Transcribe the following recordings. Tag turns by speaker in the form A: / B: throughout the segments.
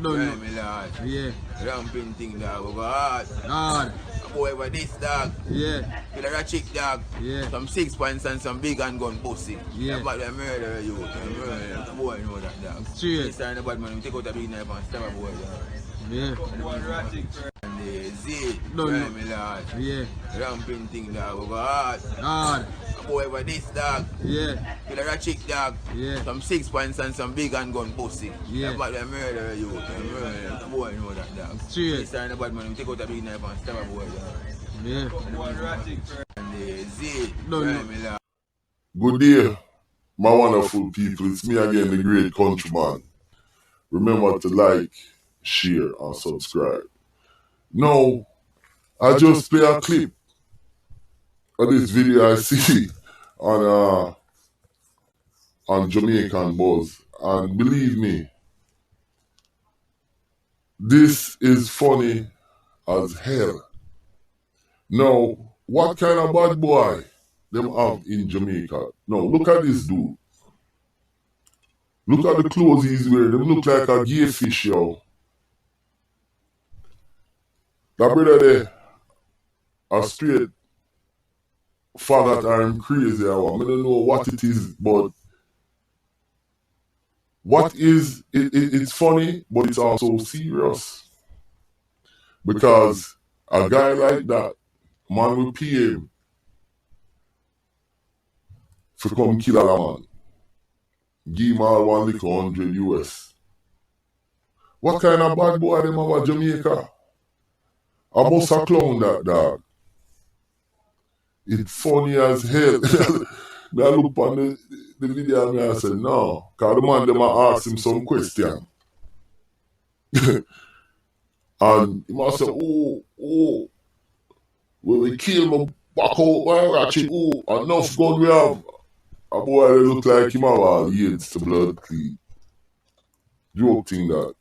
A: Right, my lord.
B: Yeah.
A: Ramping thing, dog. We go hard.
B: Hard.
A: A boy over this, dog.
B: Yeah.
A: Killer a chick, dog.
B: Yeah.
A: Some 6 points and some big handgun pussy.
B: Yeah.
A: But they murder you. They murder you. Boy, know that, dog.
B: Straight.
A: This time the bad man, we take out a big knife and stab a boy, dog.
B: Yeah.
A: And the Z.
B: No,
A: right,
B: no.
A: my lord.
B: Yeah.
A: Ramping thing, dog. We go hard.
B: Hard.
A: A boy over this, dog.
B: Yeah.
A: Killer a chick, dog.
B: Yeah.
A: Some 6 points and some big handgun pussy.
B: Yeah.
A: But they murder you. They murder you. Boy, know that, dog.
B: Straight.
A: This time the bad man, we take out a big knife and stab a boy, dog.
B: Yeah.
A: And the Z.
B: No,
A: right,
B: no.
A: my lord.
C: Good day, my wonderful people. It's me again, the great countryman. Remember to like, share, and subscribe. Now, I just play a clip of this video I see on Jamaican Buzz, and believe me, this is funny as hell. Now, what kind of bad boy them have in Jamaica? Now, look at this dude. Look at the clothes he's wearing. Them look like a GAYFISH, yo. That brother there, a straight faggot or him crazy. I don't know what it is, but what is, it's funny, but it's also serious. Because a guy like that, man will pay him for come kill a man. Give him all one little $100 US. What kind of bad boy them have at Jamaica? I must a clown that dog. It's funny as hell. Me I look on the video and I say, no. Because the man them a ask him some question. And he must say, oh, when we kill my back out, why actually, enough gun we have. A boy they look like him have all AIDS to blood clean. Joke thing that.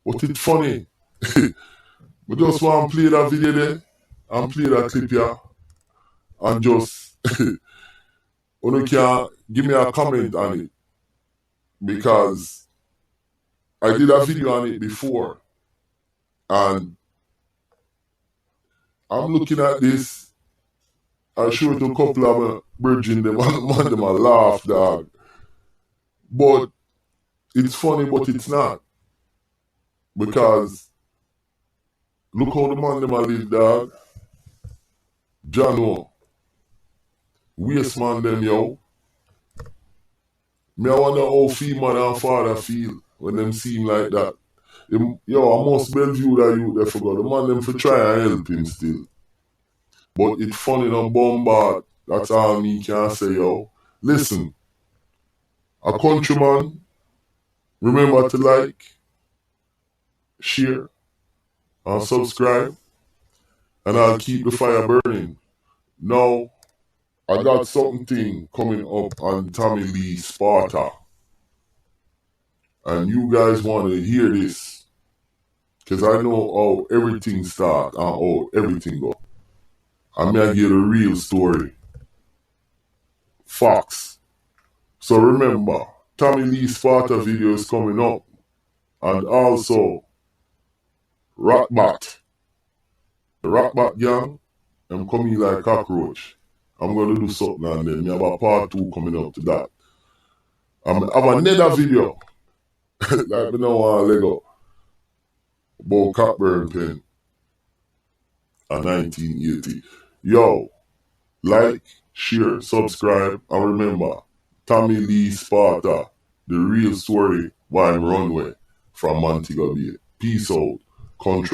C: But it's funny. We just want to play that video there and play that clip here and just you can give me a comment on it, because I did a video on it before and I'm looking at this. I showed a couple of virgin them and man them a laugh, dog. But it's funny, but it's not. Because look how the man them a live, dog. Jano. Waste man them, yo. Me I wonder how female and father feel when them seem like that. Yo, I must Bellevue that you there forgot. The man them for try and help him still. But it's funny and bombard. That's all me can say, yo. Listen. A countryman, remember to like, share, and subscribe. And I'll keep the fire burning. Now, I got something coming up on Tommy Lee Sparta. And you guys want to hear this. Because I know how everything starts and how everything goes. I'm going to get a real story. Facts. So remember, Tommy Lee Sparta video is coming up. And also, Rockbat. The Rockbat gang, I'm coming like cockroach. I'm going to do something and then we have a part 2 coming up to that. I have another video. Like me know a Lego. About Cockburn pen. A 1980. Yo, like, share, subscribe, and remember, Tommy Lee Sparta, the real story why I'm runway from Montego Bay. Peace out, country.